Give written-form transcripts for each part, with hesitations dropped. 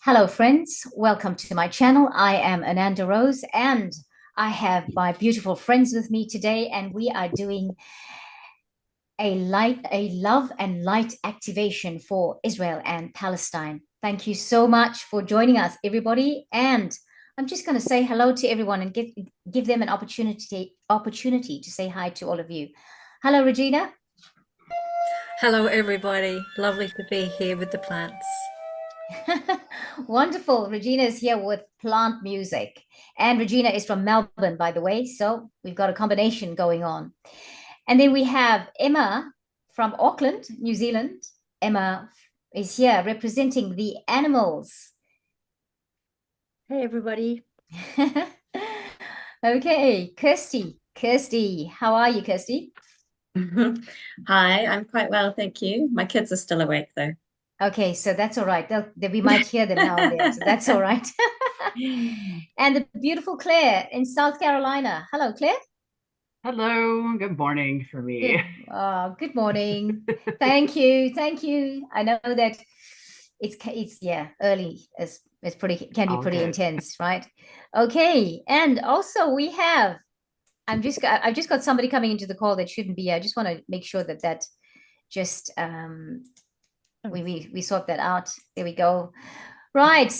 Hello, friends. Welcome to my channel. I am Ananda Rose, and I have my beautiful friends with me today, and we are doing a love and light activation for Israel and Palestine. Thank you so much for joining us, everybody. And I'm just going to say hello to everyone and give them an opportunity to say hi to all of you. Hello, Regina. Hello, everybody. Lovely to be here with the plants. Wonderful. Regina is here with plant music. And Regina is from Melbourne, by the way. So we've got a combination going on. And then we have Emma from Auckland, New Zealand. Emma is here representing the animals. Hey, everybody. Okay, Kirsty, how are you, Kirsty? Hi, I'm quite well, thank you. My kids are still awake, though. Okay, so that's all right. We might hear them now and then, so that's all right. And the beautiful Claire in South Carolina. Hello, Claire. Hello, good morning for me. Good morning. Thank you. I know that it's early. It's pretty can be pretty intense, right? Okay, and also we have I've just got somebody coming into the call that shouldn't be. I just want to make sure that just we sort that out. There we go. Right.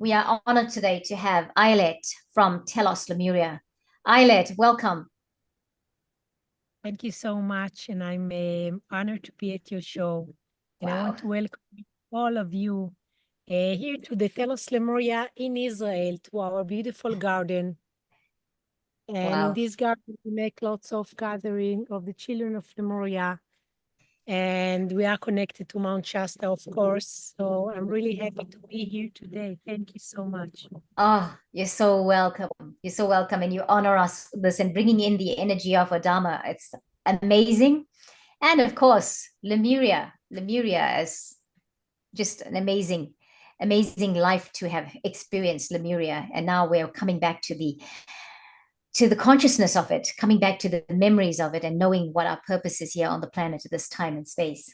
We are honored today to have Ayelet from Telos, Lemuria. Ayelet, welcome. Thank you so much, and I'm honored to be at your show. And I want to welcome all of you here to the Telos Lemuria in Israel, to our beautiful garden. And in this garden, we make lots of gathering of the children of Lemuria. And we are connected to Mount Shasta, of course. So I'm really happy to be here today. Thank you so much. Oh, you're so welcome. You're so welcome. And you honor us with this and bringing in the energy of Adama. It's amazing. And of course, Lemuria is just an amazing life to have experienced Lemuria. And now we're coming back to the consciousness of it, coming back to the memories of it and knowing what our purpose is here on the planet at this time and space.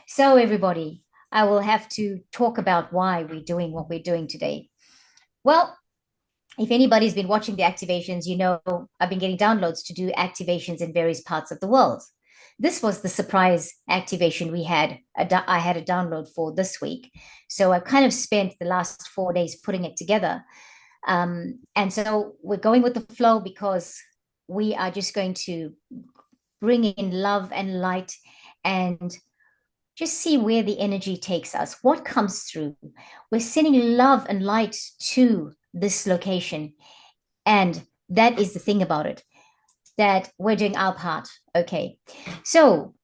So everybody, I will have to talk about why we're doing what we're doing today. Well, if anybody's been watching the activations, you know I've been getting downloads to do activations in various parts of the world. This was the surprise activation we had. I had a download for this week. So I've kind of spent the last 4 days putting it together. And so we're going with the flow because we are just going to bring in love and light and just see where the energy takes us, what comes through. We're sending love and light to this location. And that is the thing about it, that we're doing our part. Okay. So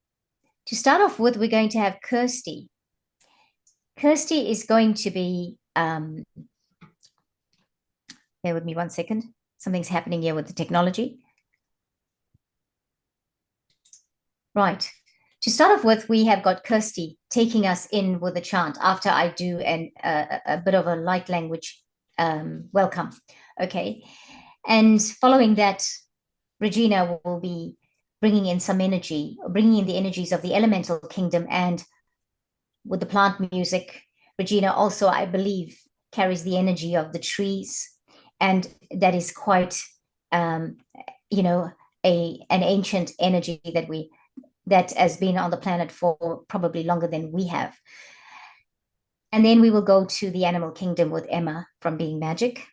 to start off with, we're going to have Kirsty. Kirsty is going to be, bear with me 1 second. Something's happening here with the technology. Right. To start off with, we have got Kirsty taking us in with a chant after I do a bit of a light language welcome. Okay. And following that, Regina will be bringing in some energy, bringing in the energies of the elemental kingdom. And with the plant music, Regina also, I believe, carries the energy of the trees. And that is quite, an ancient energy that has been on the planet for probably longer than we have. And then we will go to the animal kingdom with Emma from Being Magic.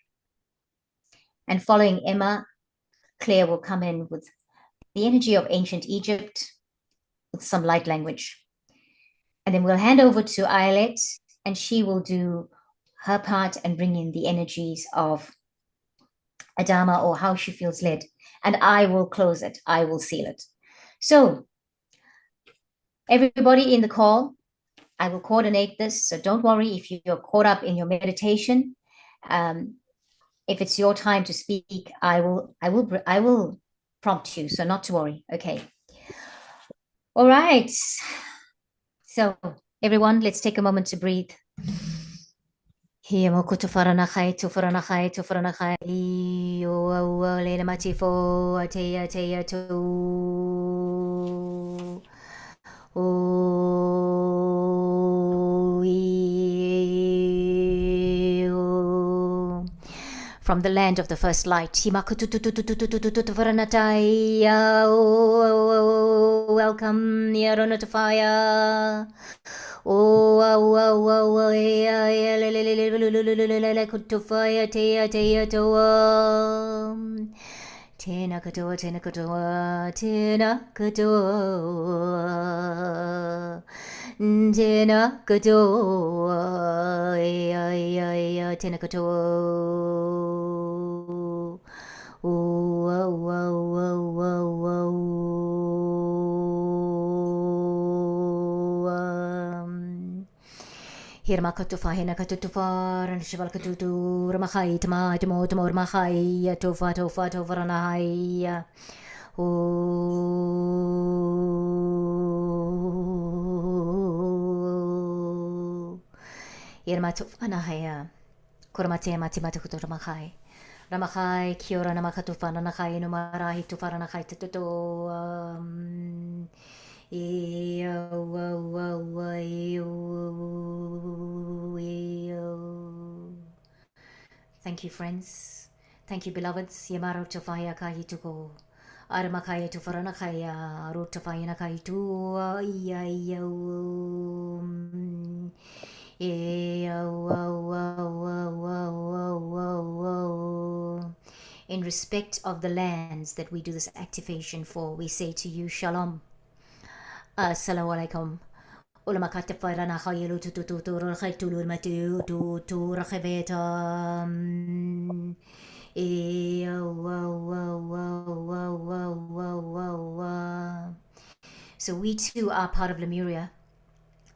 And following Emma, Claire will come in with the energy of ancient Egypt with some light language. And then we'll hand over to Ayelet, and she will do her part and bring in the energies of Adama or how she feels led. And I will close it. I will seal it. So everybody in the call, I will coordinate this. So don't worry if you're caught up in your meditation. If it's your time to speak, I will prompt you. So not to worry. Okay. All right. So everyone, let's take a moment to breathe. Hiyamoko tufaranachai tufaranachai tufaranachai yo lena matifo ateya teya to o from the land of the first light. Welcome, Yaronotafaya. Tena katoa, tena katoa, tena katoa, tena katoa, tena katoa. Hirma katufa, hina katutufa, ranishival katutu, ramachai, tama, tamo, tamo, ramachai, tofa, tofa, tofa, ranahai. Hirma tufa nahaya, kurmate, matimata kutu, ramachai. Ramachai, kiora, namakatufa, ranachai, numarahi, tufa, ranachai, tutu. Thank you, friends. Thank you, beloveds. Yamaro tofaya kahituko. Aramakaya tufaranakaya. Rotofaya nakaitu. In respect of the lands that we do this activation for, we say to you, Shalom. Assalamu alaikum. Ulama katafara na khayelu tu rakhaytulu matu tu rakhabeta. So we too are part of Lemuria.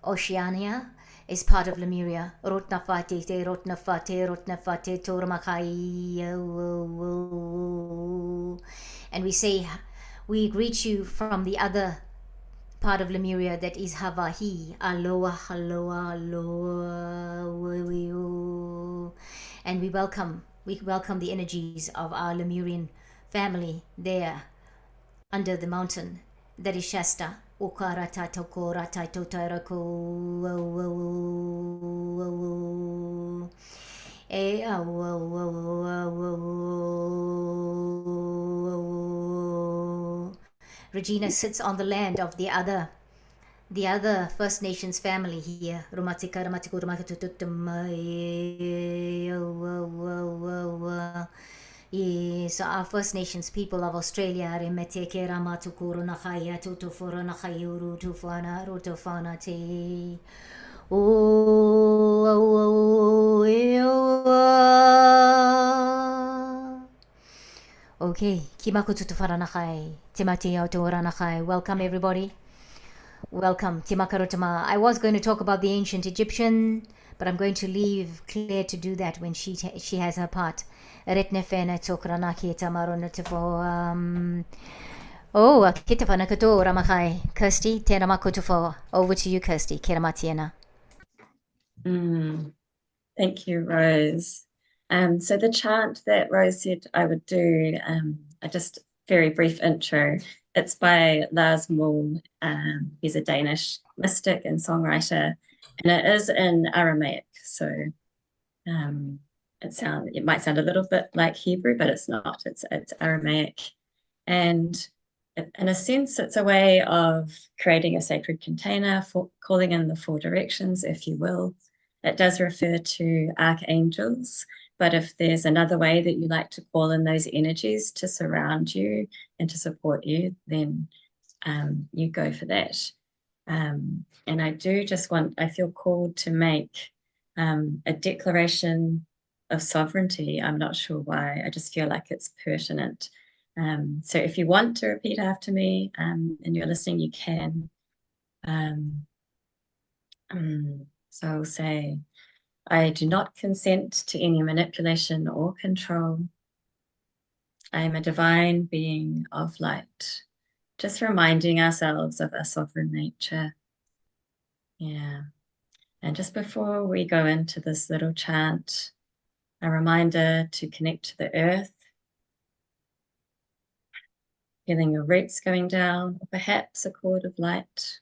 Oceania is part of Lemuria. Rotnafate, Tormakai. And we say, we greet you from the other part of Lemuria, that is Havahi. Aloha, aloha, aloha. And we welcome the energies of our Lemurian family there under the mountain that is Shasta. Okarata tokorata totarako. Regina sits on the land of the other First Nations family here. So our First Nations people of Australia, okay, welcome everybody. Welcome, Timakarotama. I was going to talk about the ancient Egyptian, but I'm going to leave Claire to do that when she has her part. Oh, Kitafanakato Ramachai. Kirsty, Teramakotofo. Over to you, Kirsty. Kiramatiena. Thank you, Rose. So the chant that Rose said I would do, just very brief intro. It's by Lars Muhl. He's a Danish mystic and songwriter, and it is in Aramaic. So it might sound a little bit like Hebrew, but it's not. It's Aramaic, and in a sense, it's a way of creating a sacred container for calling in the four directions, if you will. It does refer to archangels, but if there's another way that you like to call in those energies to surround you and to support you, then you go for that. And I feel called to make a declaration of sovereignty. I'm not sure why. I just feel like it's pertinent. So if you want to repeat after me and you're listening, you can. So I'll say, I do not consent to any manipulation or control. I am a divine being of light. Just reminding ourselves of our sovereign nature. Yeah. And just before we go into this little chant, a reminder to connect to the earth, feeling your roots going down, or perhaps a cord of light.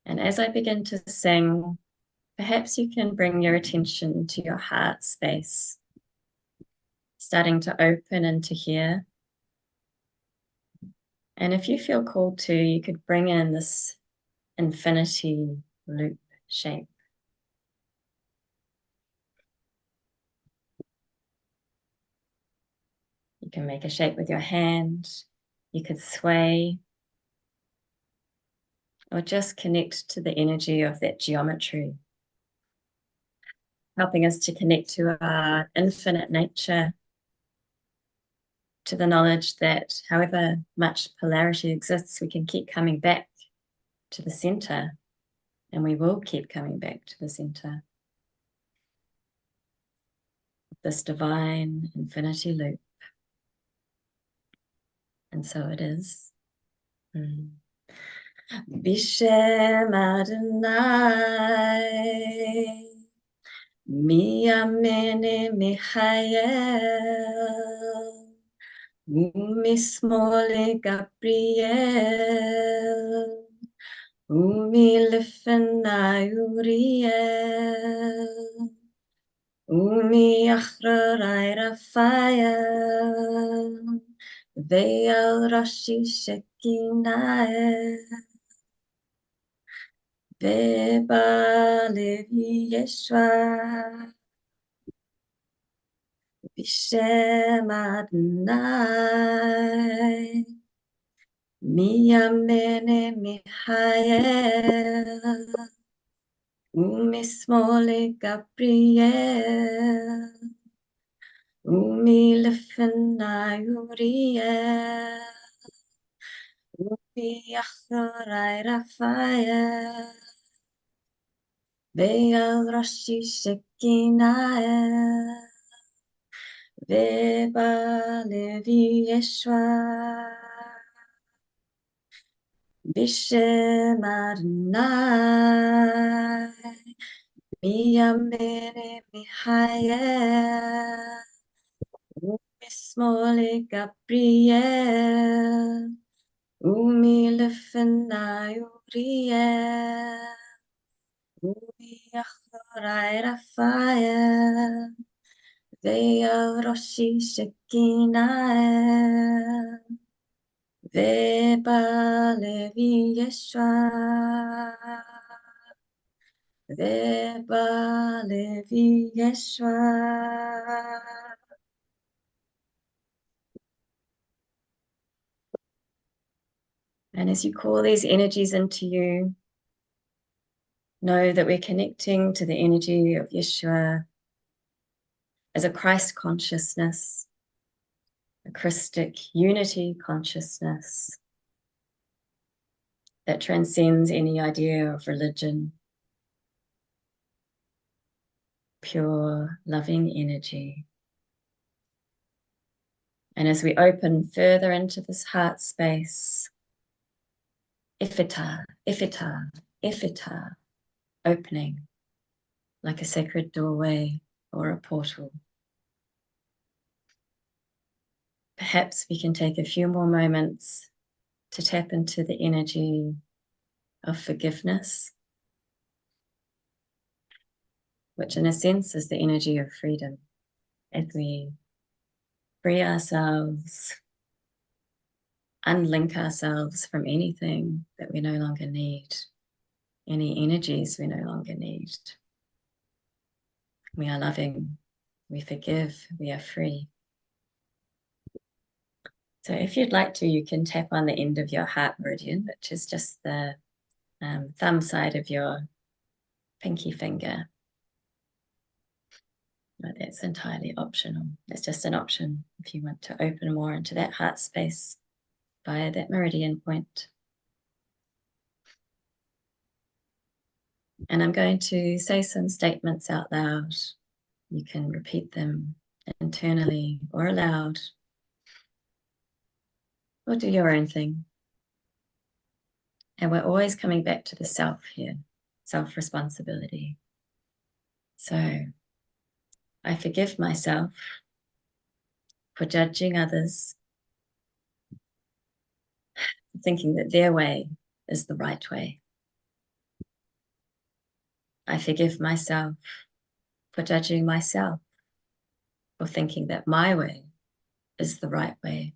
And as I begin to sing, Perhaps you can bring your attention to your heart space, starting to open into here. And if you feel called to, you could bring in this infinity loop shape. You can make a shape with your hand, you could sway, or just connect to the energy of that geometry, helping us to connect to our infinite nature, to the knowledge that however much polarity exists, we can keep coming back to the center, and we will keep coming back to the center of this divine infinity loop. And so it is. Bishem Adonai, Mi Amene Michael, Umismole Gabriel, Umi Lifenai Uriel, Umi Achrarai Raphael, Ve'al Rashi Shekinah, Ve'ba Levi Yeshua, Bishem Adonai, Mi Amene Michael, Umismole Gabriel, Umi Lifenai Uriel, Umi Achrarai Raphael, Ve'al Rashi Shekinah, Ve'ba Levi Yeshua, Bishem Adonai, Mi Amene Michael, Umismole Gabriel, Umi Lifenai Uriel, Umi Achrarai Raphael, Ve'al Rashi Shekinah, Ve'ba Levi Yeshua, Ve'ba Levi Yeshua. And as you call these energies into you, know that we're connecting to the energy of Yeshua as a Christ consciousness, a Christic unity consciousness that transcends any idea of religion, pure, loving energy. And as we open further into this heart space, Ifita, Ifita, Ifita, opening like a sacred doorway or a portal. Perhaps we can take a few more moments to tap into the energy of forgiveness, which in a sense is the energy of freedom. As we free ourselves, unlink ourselves from anything that we no longer need, any energies we no longer need. We are loving, we forgive, we are free. So if you'd like to, you can tap on the end of your heart meridian, which is just the thumb side of your pinky finger. But that's entirely optional. It's just an option if you want to open more into that heart space via that meridian point. And I'm going to say some statements out loud. You can repeat them internally or aloud, or do your own thing. And we're always coming back to the self here, self-responsibility. So I forgive myself for judging others, thinking that their way is the right way. I forgive myself for judging myself, for thinking that my way is the right way.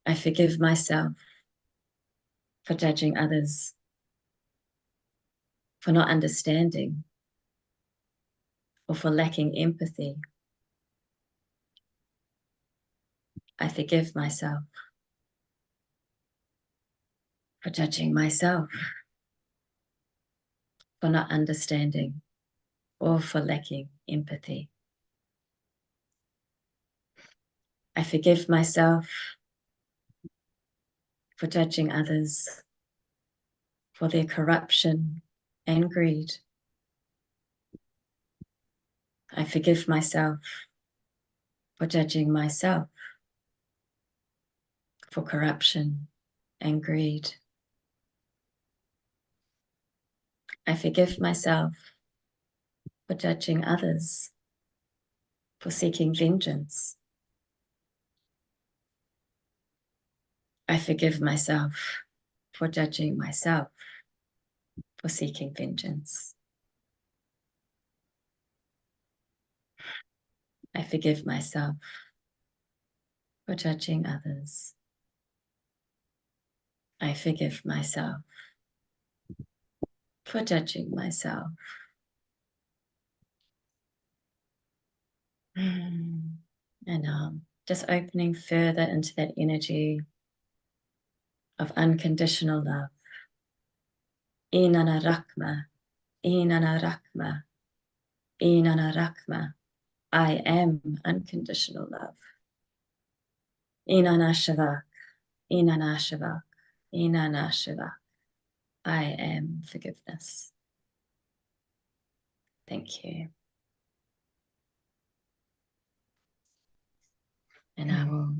I forgive myself for judging others, for not understanding, or for lacking empathy. I forgive myself for judging myself, for not understanding, or for lacking empathy. I forgive myself for judging others, for their corruption and greed. I forgive myself for judging myself, for corruption and greed. I forgive myself for judging others, for seeking vengeance. I forgive myself for judging myself, for seeking vengeance. I forgive myself for judging others. I forgive myself for judging myself. And just opening further into that energy of unconditional love. Inanna Rakma, Inanna Rakma, Inanna Rakma. I am unconditional love. Inanna Shavak, Inanna Shavak, Inanna Shavak. I am forgiveness. Thank you. And I will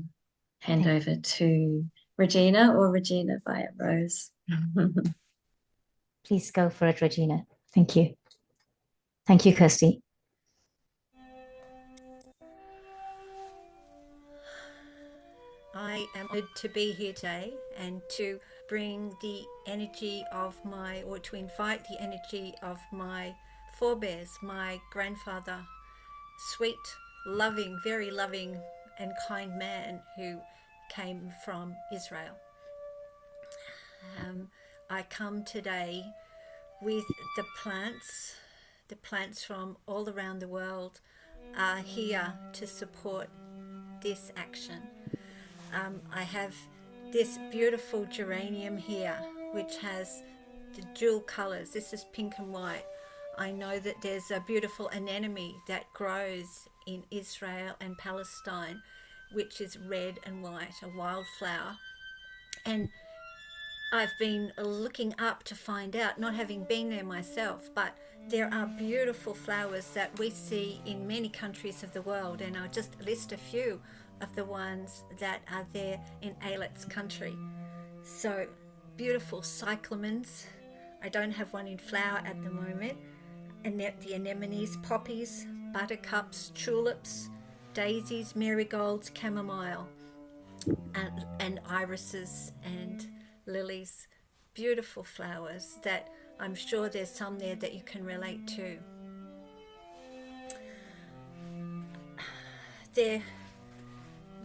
hand over to Regina, or Regina via Rose. Please go for it, Regina. Thank you. Thank you, Kirsty. I am honored to be here today and to bring the energy of or to invite the energy of my forebears, my grandfather, sweet, loving, very loving and kind man who came from Israel. I come today with the plants from all around the world are here to support this action. I have this beautiful geranium here, which has the dual colors. This is pink and white. I know that there's a beautiful anemone that grows in Israel and Palestine, which is red and white, a wildflower. And I've been looking up to find out, not having been there myself, but there are beautiful flowers that we see in many countries of the world, and I'll just list a few of the ones that are there in Alet's country. So beautiful cyclamens. I don't have one in flower at the moment. And the anemones, poppies, buttercups, tulips, daisies, marigolds, chamomile, and irises and lilies. Beautiful flowers that I'm sure there's some there that you can relate to.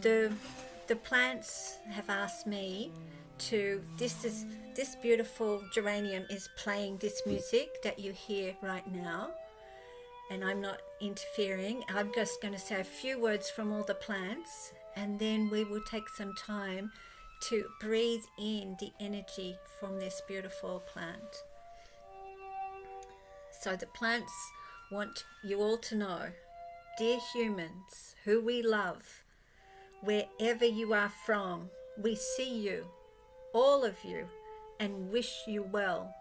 The plants have asked me to, this beautiful geranium is playing this music that you hear right now, and I'm not interfering. I'm just going to say a few words from all the plants, and then we will take some time to breathe in the energy from this beautiful plant. So the plants want you all to know, dear humans who we love, wherever you are from, we see you, all of you, and wish you well.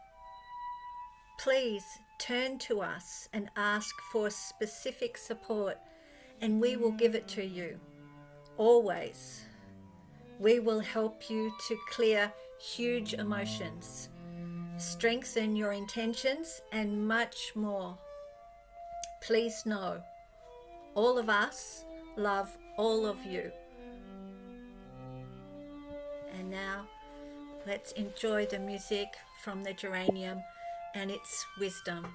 Please turn to us and ask for specific support, and we will give it to you. Always. We will help you to clear huge emotions, strengthen your intentions, and much more. Please know, all of us love all of you. And now, let's enjoy the music from the geranium and its wisdom,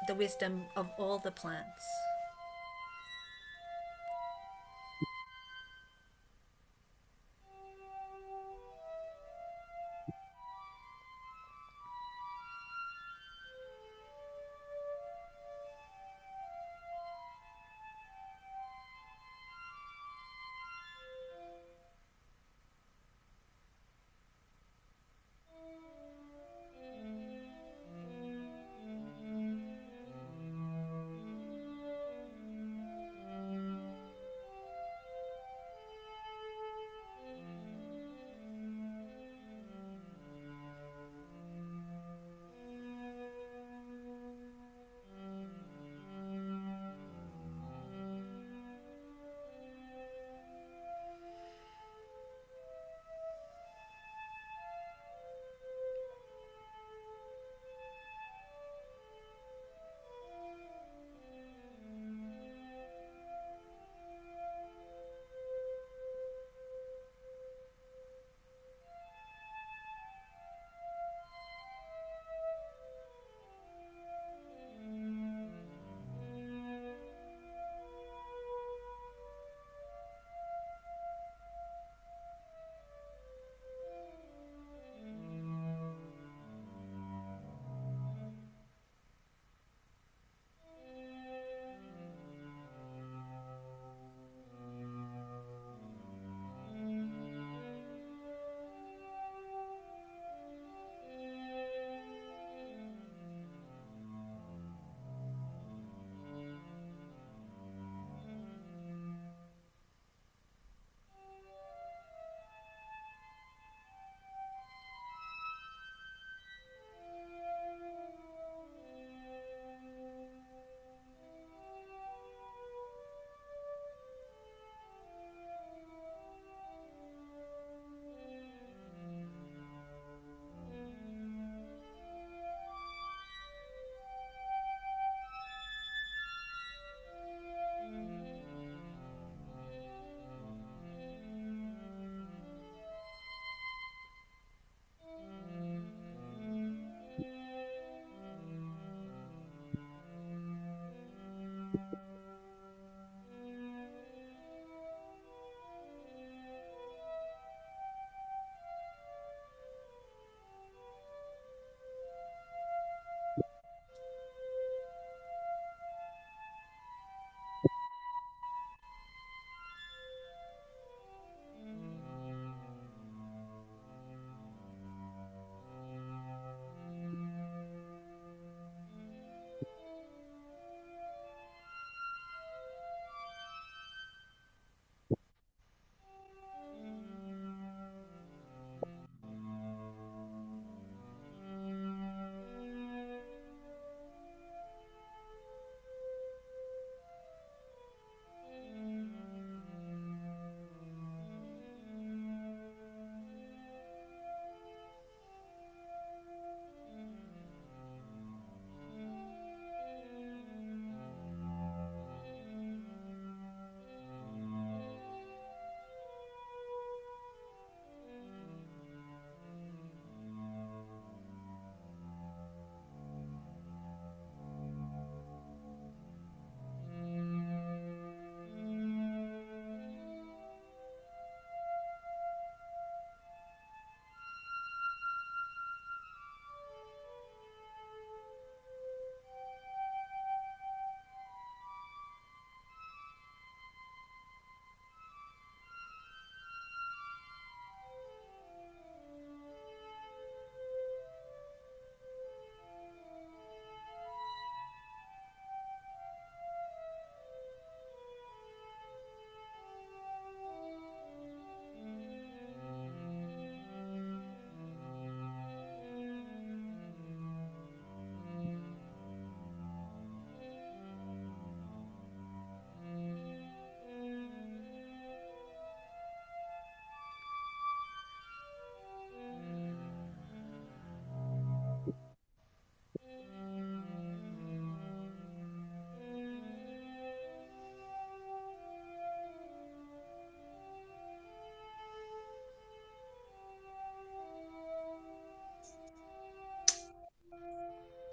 the wisdom of all the plants.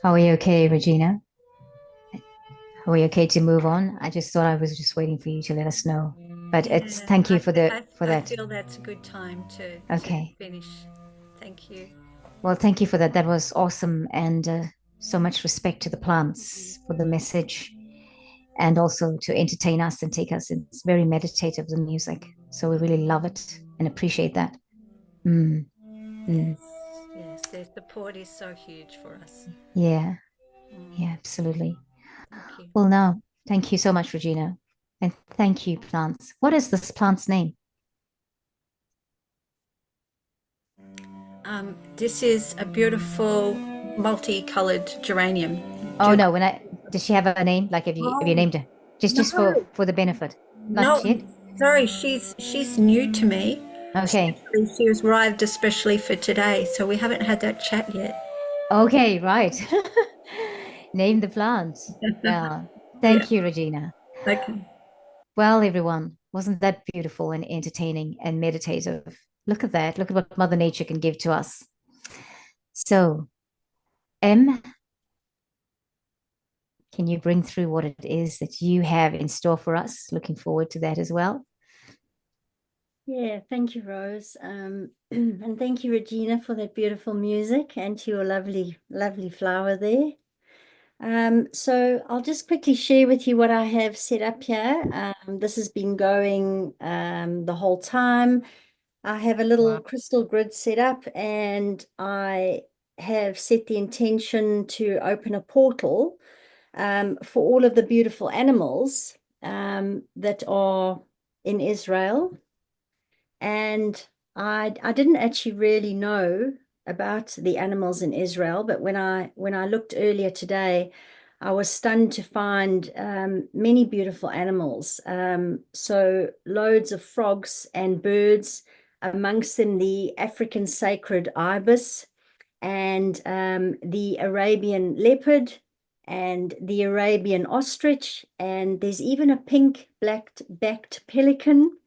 Are we okay, Regina? Are we okay to move on? I just thought I was just waiting for you to let us know. But it's Yeah, thank you for I that. feel that's a good time to Okay. finish. Thank you. Well, thank you for that. That was awesome, and so much respect to the plants for the message, and also to entertain us and take us. It's very meditative, the music. So we really love it and appreciate that. Mm, mm. Yes, yes, their support is so huge for us. Yeah, Mm, yeah, absolutely. thank you. Well, now, thank you so much, Regina. And thank you, plants. What is this plant's name? This is a beautiful multicolored geranium. Oh no, does she have a name? Like have you Oh, named her? Just no, for the benefit. Not no, yet? sorry, she's new to me. Okay. She was arrived especially for today, so we haven't had that chat yet. Okay, right. Name the plant. Well, Yeah. thank you, Regina. Okay. Well, everyone, wasn't that beautiful and entertaining and meditative? Look at that. Look at what Mother Nature can give to us. So, M, can you bring through what it is that you have in store for us? Looking forward to that as well. Yeah, thank you, Rose. And thank you, Regina, for that beautiful music and to your lovely, lovely flower there. So I'll just quickly share with you what I have set up here. This has been going the whole time. I have a little crystal grid set up, and I have set the intention to open a portal for all of the beautiful animals that are in Israel. And I didn't actually really know about the animals in Israel, but when I looked earlier today, I was stunned to find many beautiful animals. So loads of frogs and birds, amongst them the African sacred ibis and the Arabian leopard and the Arabian ostrich, and there's even a pink black-backed pelican.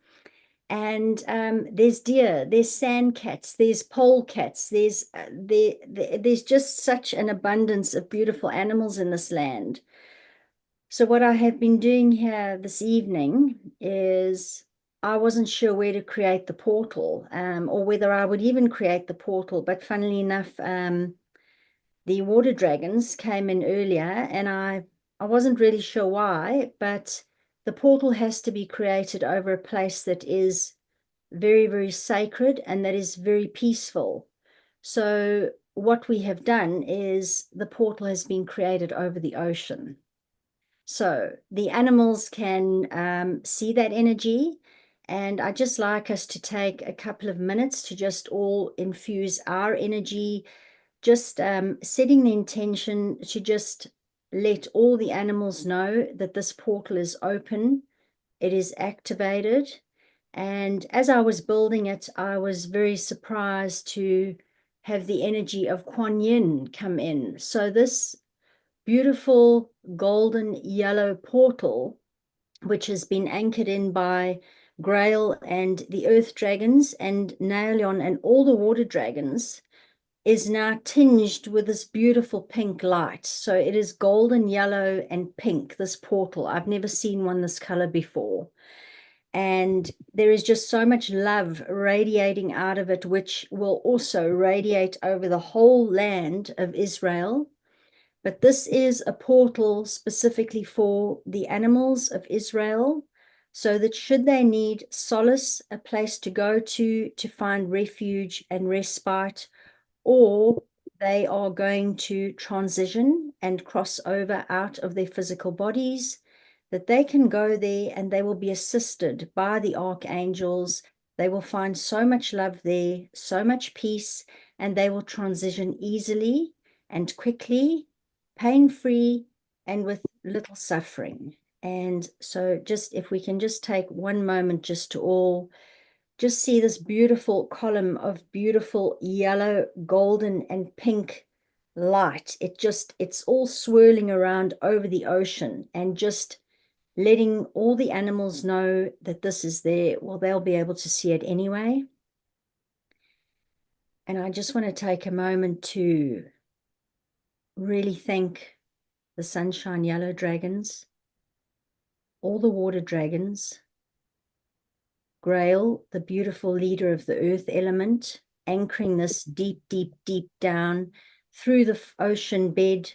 And there's deer, there's sand cats, there's polecats, there's just such an abundance of beautiful animals in this land. So what I have been doing here this evening is I wasn't sure where to create the portal, or whether I would even create the portal, but funnily enough, the water dragons came in earlier, and I wasn't really sure why, but the portal has to be created over a place that is very, very sacred and that is very peaceful. So what we have done is the portal has been created over the ocean. So the animals can see that energy. And I just like us to take a couple of minutes to just all infuse our energy, just setting the intention to just let all the animals know that this portal is open, it is activated. And as I was building it, I was very surprised to have the energy of Kuan Yin come in. So this beautiful golden yellow portal, which has been anchored in by Grail and the earth dragons and Naelion and all the water dragons, is now tinged with this beautiful pink light. So it is golden, yellow, and pink, this portal. I've never seen one this color before. And there is just so much love radiating out of it, which will also radiate over the whole land of Israel. But this is a portal specifically for the animals of Israel, so that should they need solace, a place to go to find refuge and respite, or they are going to transition and cross over out of their physical bodies, that they can go there and they will be assisted by the archangels. They will find so much love there, so much peace, and they will transition easily and quickly, pain-free, and with little suffering. And so just if we can just take one moment just to all just see this beautiful column of beautiful yellow, golden, and pink light. It's all swirling around over the ocean and just letting all the animals know that this is there. Well, they'll be able to see it anyway. And I just want to take a moment to really thank the sunshine yellow dragons, all the water dragons, Grail, the beautiful leader of the earth element, anchoring this deep, deep, deep down through the ocean bed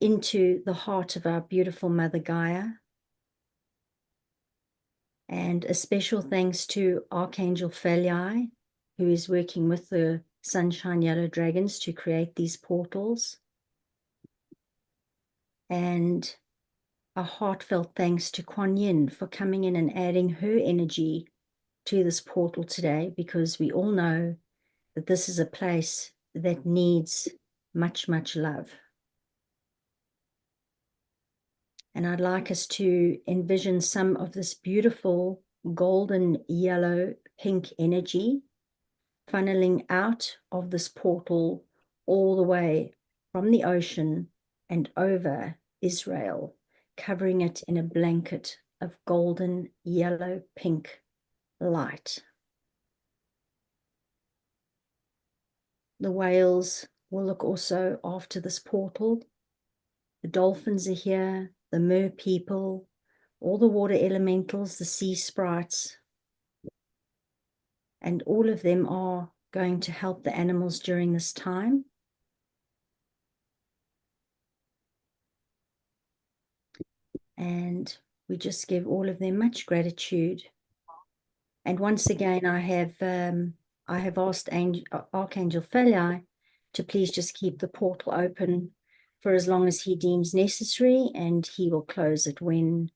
into the heart of our beautiful Mother Gaia. And a special thanks to Archangel Phalii, who is working with the Sunshine Yellow Dragons to create these portals. And a heartfelt thanks to Kuan Yin for coming in and adding her energy to this portal today, because we all know that this is a place that needs much, much love. And I'd like us to envision some of this beautiful golden, yellow, pink energy funneling out of this portal all the way from the ocean and over Israel, covering it in a blanket of golden, yellow, pink light. The whales will look also after this portal. The dolphins are here, the mer people, all the water elementals, the sea sprites, and all of them are going to help the animals during this time. And we just give all of them much gratitude. And once again, I have asked Archangel Phalii to please just keep the portal open for as long as he deems necessary, and he will close it when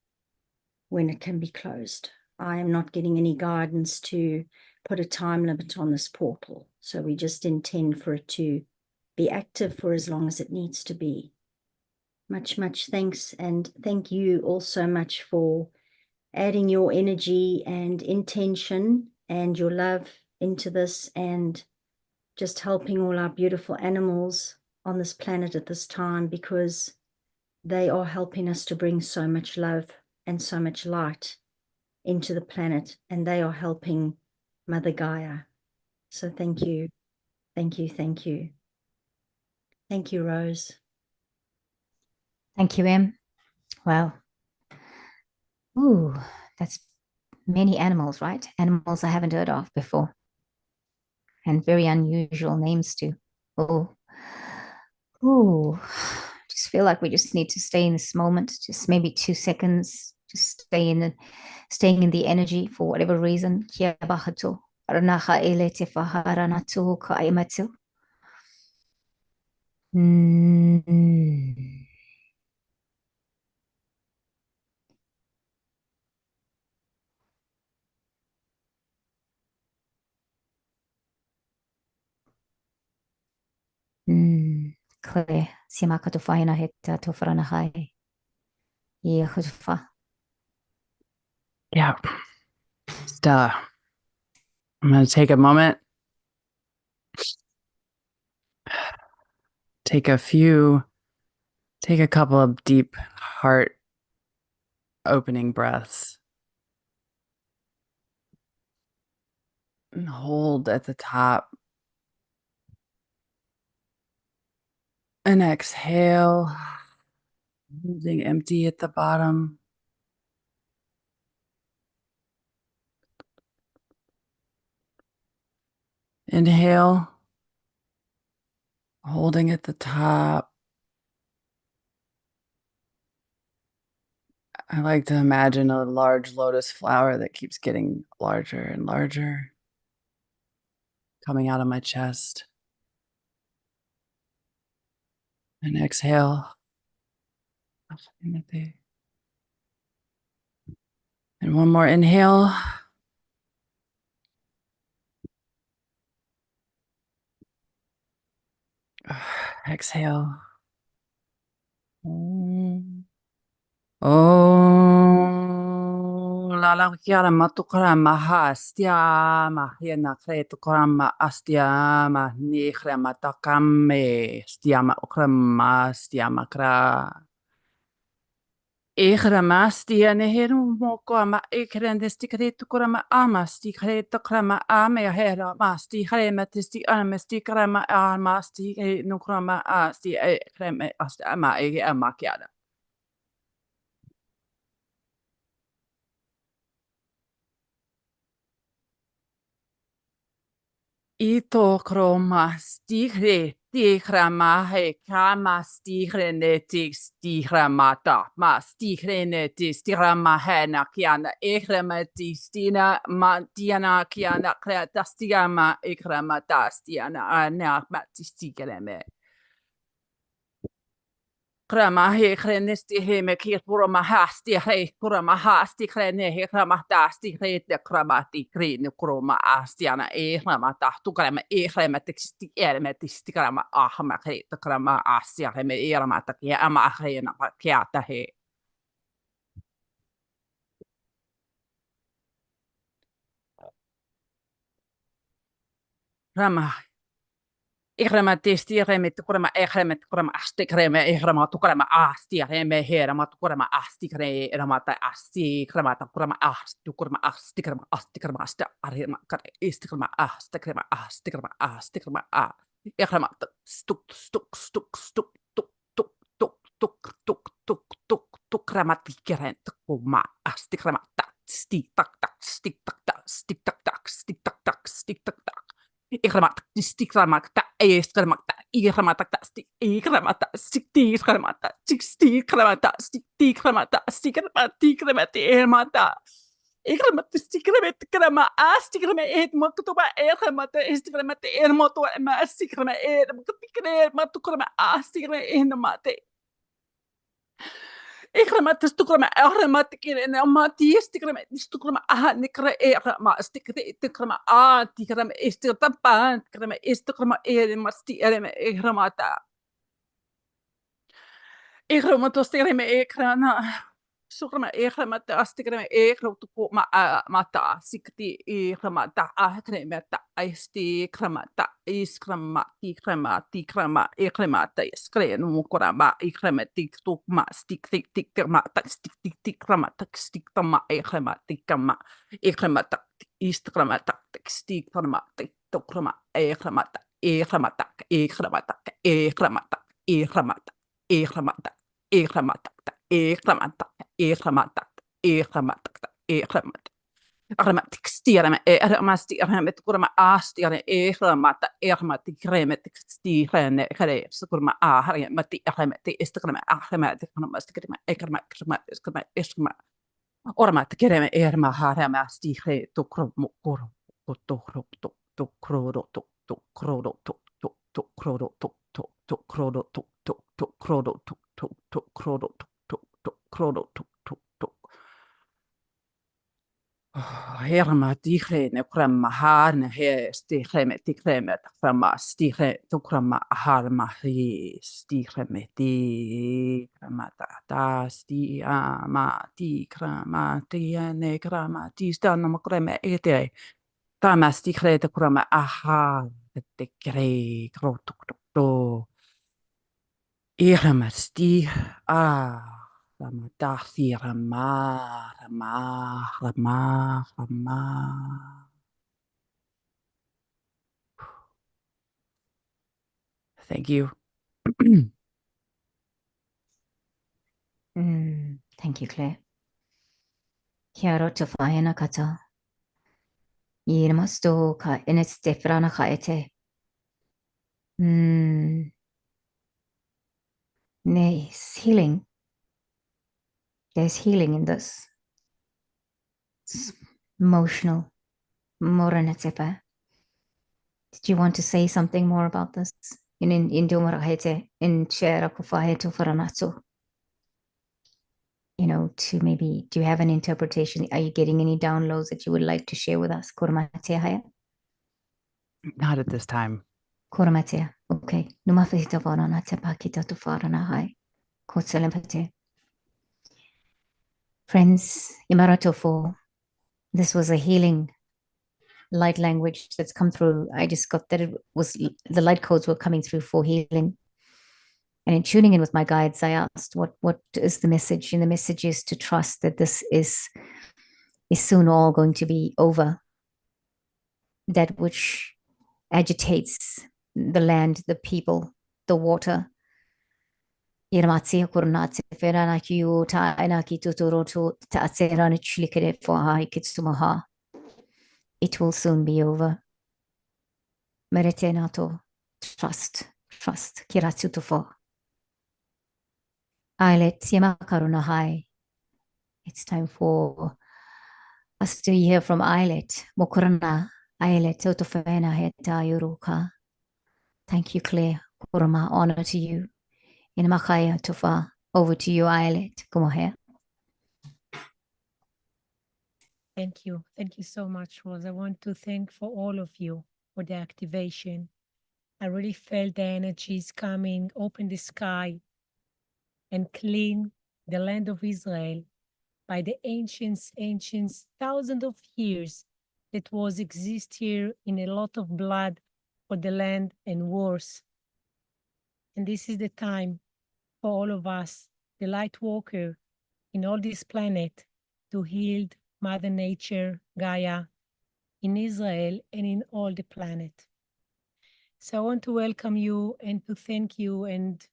it can be closed. I am not getting any guidance to put a time limit on this portal, so we just intend for it to be active for as long as it needs to be. Much, much thanks, and thank you all so much for adding your energy and intention and your love into this, and just helping all our beautiful animals on this planet at this time, because they are helping us to bring so much love and so much light into the planet, and they are helping Mother Gaia. So thank you, thank you, thank you. Thank you, Rose. Thank you, Em. Wow. Ooh, that's many animals, right? Animals I haven't heard of before. And very unusual names too. Oh, ooh. Just feel like we just need to stay in this moment, just maybe 2 seconds, just staying in the energy for whatever reason. Mm. Clear. Simaka to fina heta to franahai. Yeah. Just, I'm going to take a moment, take a couple of deep heart opening breaths. And hold at the top. And exhale, holding empty at the bottom. Inhale, holding at the top. I like to imagine a large lotus flower that keeps getting larger and larger, coming out of my chest. And exhale. And one more inhale. Exhale. Oh, la la kiara matukara maha stia mahia na kretukara ma astia ma ni krematakame stia ma okrama stia makra. Ikramasti ane heru moko ama ikrendesti kretu kurama amasti kretu krama ame hera masti krematisti amasti krama amasti nukrama asti kreme asti ama amakiada. Ito kroma stigre tigrama he kama stigrene stigramata ma stigrene stigrama hena kiana egrama stina ma diana kiana kreta stigama egramata stiana ana matistigreme. Grama he krenesti he me kir purama hasti he purama hasti krene he grama tasti he de grama ti krene kroma astiana e grama tahtu grama e grama teksti erme tisti grama ahma he de grama astia he me erma ta ke ama he na kiata he grama Ihrematisti remet kurama ehremet kurama asti kreme ehrematu kurama asti reme herematu kurama asti kre remata asti kremata kurama asti kurama asti arema kare isti kurama asti kurama asti kurama a ehremata stuk tuk tuk tuk tuk tuk tuk tuk tuk kremati keren kuma asti kremata sti tak tak stik tak tak stik tak tak stik tak tak stik tak tak Ikramata, stikramata, eskramata, ikramata, ikramata, stikramata, stikramata, stikramata, stikramata, ikramata. Ikramata, stikramata, krama, astikramata, edmotuba, ikramata, stikramata, edmotu, mastikramata, edmotu, krama, astikramata, edmate. Ikramata, stukrama, ikramata, kirena, mati, stikrama, stukrama, nikra, ikrama, stikrama, tikrama, istikrama, tikrama, istikrama, masti, ikramata. Ikramata, stikrama, ikrana. Sukrama, ikramata, stikrama, ikramata, mata, sikti, ikramata, ikramata, istikramata, tikrama, ikramata, iskren, mukurama, ikramata, tukma, tikramata, tikramata, ikramata, istikramata, stikramata, tukrama, ikramata, ikramata, ikramata, ikramata, ikramata, ikramata, ikramata, ikramata, ikramata, ikramata, ikramata. Armatik stierame, armasti, armet, kurma aastiare, ikramata, armati, kremet, stirene, kare, sukurma, armati, armati, istakrama, armati, kurmastikama, ekrama, krama, iskama, iskama. Ormat, kereme, erma, harama, stikre, tukro, mukuro, tukro, tukro, tukro, tukro, tukro, tukro, Herma tigrene kramma harne he stigreme tigreme kramma stigre to kramma harma he stigreme ti kramma ta sti ama ti kramma ti ne kramma ti stanno ma kreme ete tama stigre to kramma aha te kre kro to Iramasti, Ramadasi, Rama. Thank you. Thank you, Claire. Chiaro tofayana kata. Yirmasto ka inestefrana kaete. There's healing. There's healing in this. It's emotional. Moranetepa. Did you want to say something more about this? In Domarahete, in Chera Kufahetu Faranatsu. You know, to maybe, do you have an interpretation? Are you getting any downloads that you would like to share with us? Kurmatehaya? Not at this time. Kurmatea. Okay. Numafita Varana Tepakita to Faranahai. Kotselempate. Friends, Imaratofo, this was a healing light language that's come through. I just got that it was the light codes were coming through for healing. And in tuning in with my guides, I asked, what is the message? And the message is to trust that this is soon all going to be over. That which agitates the land, the people, the water. It will soon be over. Meretenato, trust. Kiratutofo. It's time for us to hear from Ailet. Mokurana, Ailet, Totofena, Heta Yuruka. Thank you, Claire. Kurama, honor to you. In Makaya Tofa, over to you, Ailet. Come here. Thank you. Thank you so much, Rose. I want to thank for all of you for the activation. I really felt the energies coming, open the sky, and clean the land of Israel by the ancients, thousands of years that was exist here in a lot of blood for the land and wars. And this is the time for all of us, the light walker in all this planet, to heal Mother Nature, Gaia, in Israel and in all the planet. So I want to welcome you and to thank you and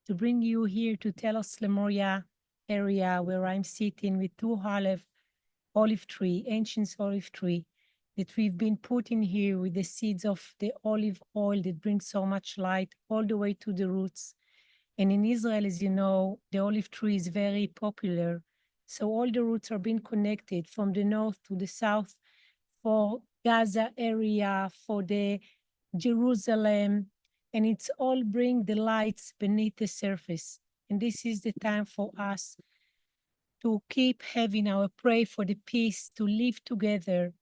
to bring you here to Telos Lemuria area where I'm sitting with two olive tree, ancient olive tree, that we've been putting here with the seeds of the olive oil that brings so much light all the way to the roots. And in Israel, as you know, the olive tree is very popular. So all the roots are being connected from the north to the south for Gaza area, for the Jerusalem, and it's all bring the lights beneath the surface. And this is the time for us to keep having our pray for the peace, to live together.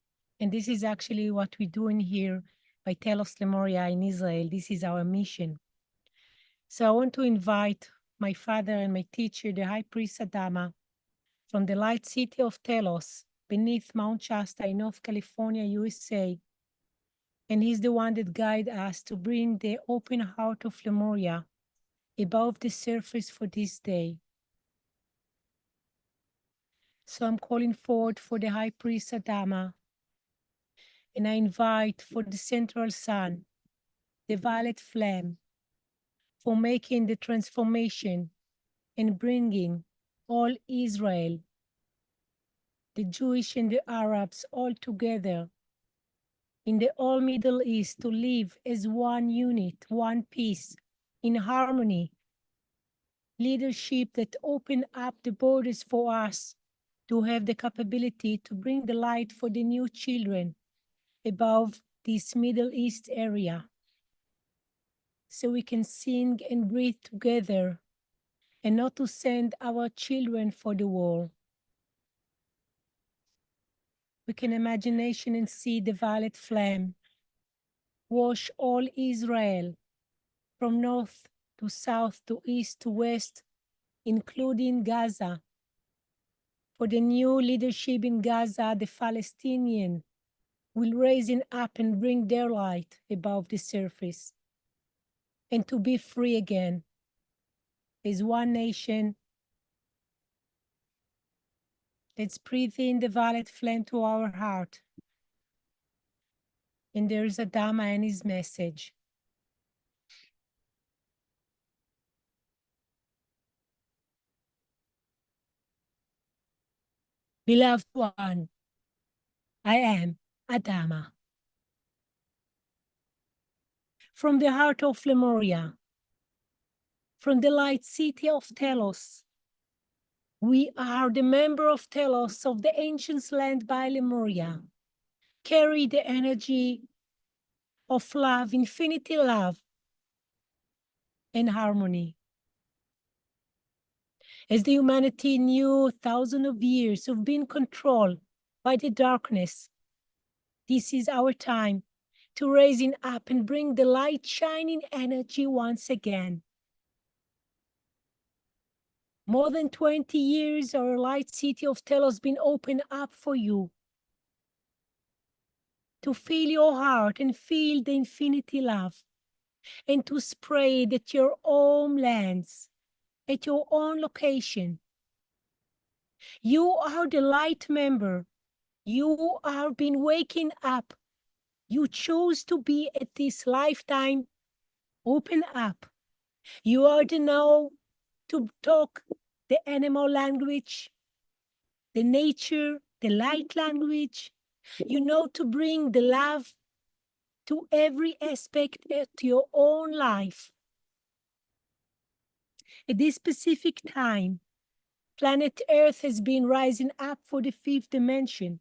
And this is actually what we're doing here by Telos Lemuria in Israel. This is our mission. So I want to invite my father and my teacher, the High Priest Adama, from the light city of Telos, beneath Mount Shasta in North California, USA. And he's the one that guides us to bring the open heart of Lemuria above the surface for this day. So I'm calling forward for the High Priest Adama, and I invite for the central sun, the violet flame, for making the transformation and bringing all Israel, the Jewish and the Arabs all together in the all Middle East to live as one unit, one piece, in harmony. Leadership that open up the borders for us to have the capability to bring the light for the new children above this Middle East area. So we can sing and breathe together and not to send our children for the war. We can imagination and see the violet flame wash all Israel from north to south to east to west, including Gaza. For the new leadership in Gaza, the Palestinian will raise it up and bring their light above the surface and to be free again as one nation. Let's breathe in the violet flame to our heart. And there is Adama and his message. Beloved one, I am Adama. From the heart of Lemuria, from the light city of Telos, we are the member of Telos of the ancient land by Lemuria. Carry the energy of love, infinity love, and harmony. As the humanity knew thousands of years of being controlled by the darkness, this is our time to raise it up and bring the light shining energy once again. More than 20 years, our light city of Telos been opened up for you to feel your heart and feel the infinity love. and to spread at your own lands, at your own location. You are the light member. You are been waking up. You chose to be at this lifetime. Open up. You are the know to talk the animal language, the nature, the light language. You know to bring the love to every aspect of your own life. At this specific time, planet Earth has been rising up for the 5th dimension.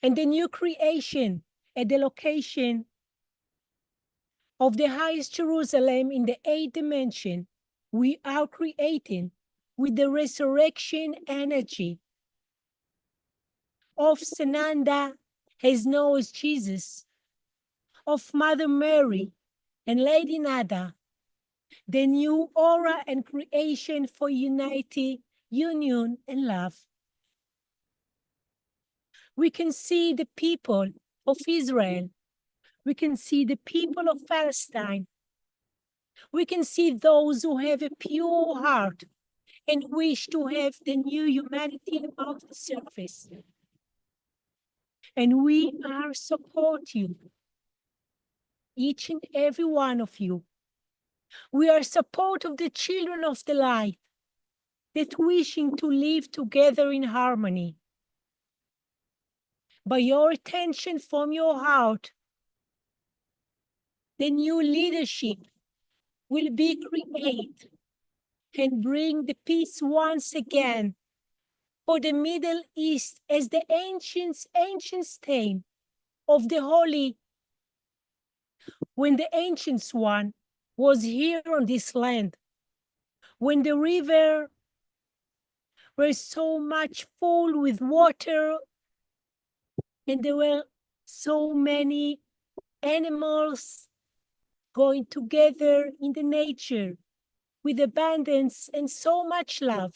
And the new creation at the location of the highest Jerusalem in the 8th dimension, we are creating with the resurrection energy of Sananda, as known as Jesus, of Mother Mary and Lady Nada, the new aura and creation for unity, union, and love. We can see the people of Israel. We can see the people of Palestine. We can see those who have a pure heart and wish to have the new humanity above the surface. And we are support you, each and every one of you. We are support of the children of the light that wishing to live together in harmony. By your attention from your heart, the new leadership will be created and bring the peace once again for the Middle East as the ancient time of the holy, when the ancient one was here on this land, when the river was so much full with water and there were so many animals going together in the nature with abundance and so much love.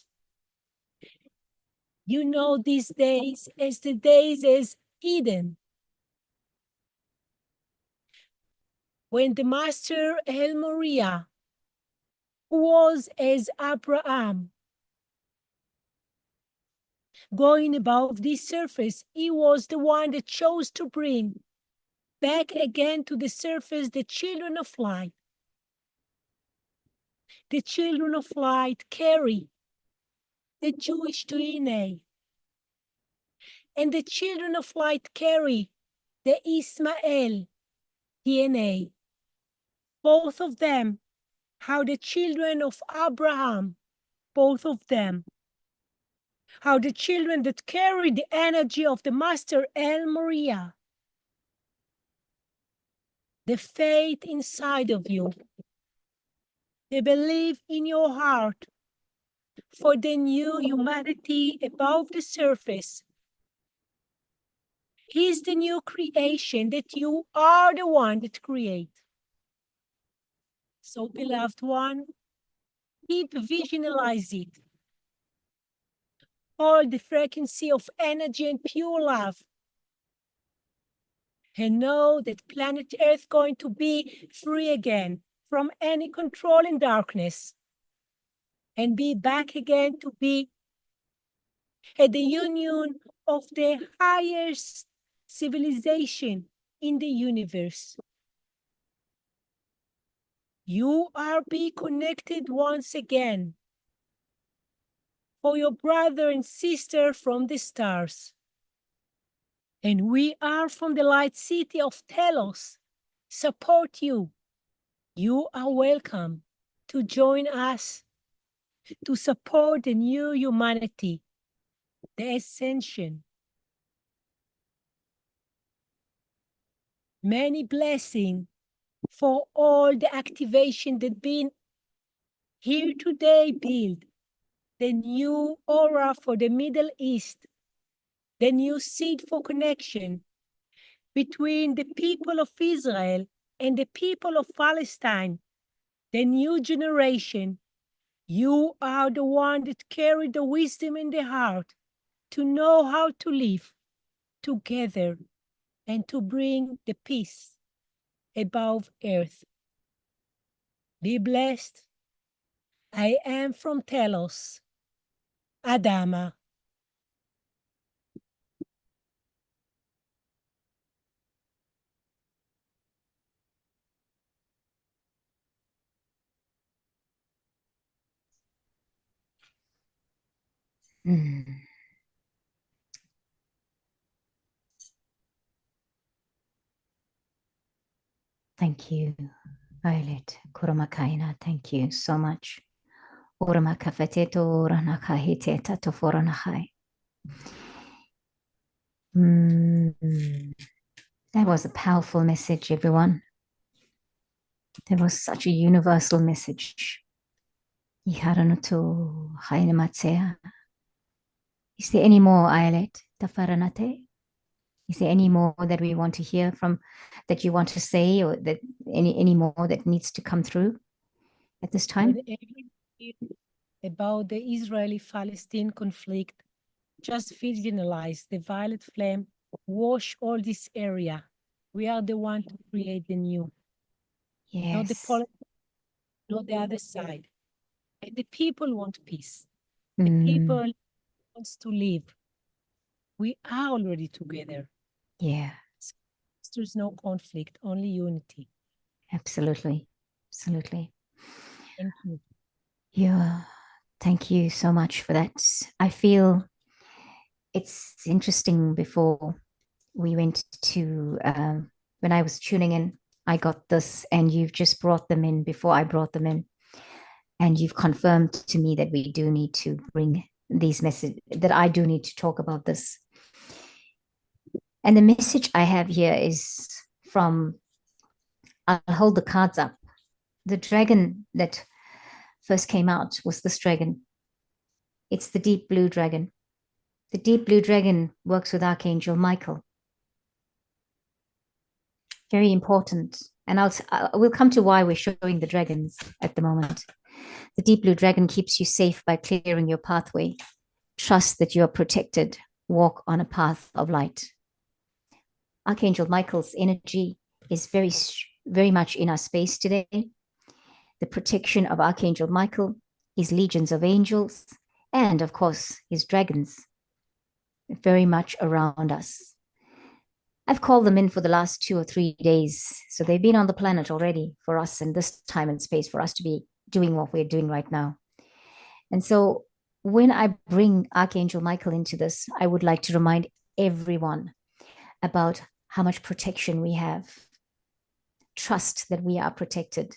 You know these days as the days as Eden, when the master El Moria, who was as Abraham, going above this surface, he was the one that chose to bring back again to the surface the children of light. The children of light carry the Jewish DNA, and the children of light carry the Ismael DNA. Both of them are the children of Abraham, both of them are the children that carry the energy of the Master El Moria. The faith inside of you, the belief in your heart for the new humanity above the surface. He's the new creation that you are the one that create. So, beloved one, keep visualize it. All the frequency of energy and pure love. And know that planet Earth going to be free again from any control in darkness. And be back again to be at the union of the highest civilization in the universe. You are be connected once again for your brother and sister from the stars. And we are from the light city of Telos. Support you. You are welcome to join us to support the new humanity, the ascension. Many blessings for all the activation that been here today build. The new aura for the Middle East, the new seed for connection between the people of Israel and the people of Palestine, the new generation. You are the one that carry the wisdom in the heart to know how to live together and to bring the peace above earth. Be blessed. I am from Telos, Adama. Thank you, Violet Kuramakaina. Thank you so much. Uramakafeteto uranakahiteta toforanahai. That was a powerful message, everyone. That was such a universal message. Iharanato hainamatsea. Is there any more, Ayelet Tafaranate? Is there any more that we want to hear from, that you want to say, or that any more that needs to come through at this time? About the Israeli-Palestine conflict, just visualize the violet flame wash all this area. We are the one to create the new. Yes. Not the politics, not the other side. And the people want peace. The people wants to live. We are already together. Yeah. There's no conflict, only unity. Absolutely. Absolutely. Thank you. Yeah. Thank you so much for that. I feel it's interesting. Before we went to, when I was tuning in, I got this, and you've just brought them in before I brought them in. And you've confirmed to me that we do need to bring these messages, that I do need to talk about this. And the message I have here is from, I'll hold the cards up. The dragon that first came out was this dragon. It's the deep blue dragon. The deep blue dragon works with Archangel Michael. Very important. And we'll come to why we're showing the dragons at the moment. The deep blue dragon keeps you safe by clearing your pathway. Trust that you are protected. Walk on a path of light. Archangel Michael's energy is very much in our space today. The protection of Archangel Michael is legions of angels, and of course, his dragons, very much around us. I've called them in for the last 2 or 3 days. So they've been on the planet already for us in this time and space for us to be doing what we're doing right now. And so when I bring Archangel Michael into this, I would like to remind everyone about how much protection we have. Trust that we are protected.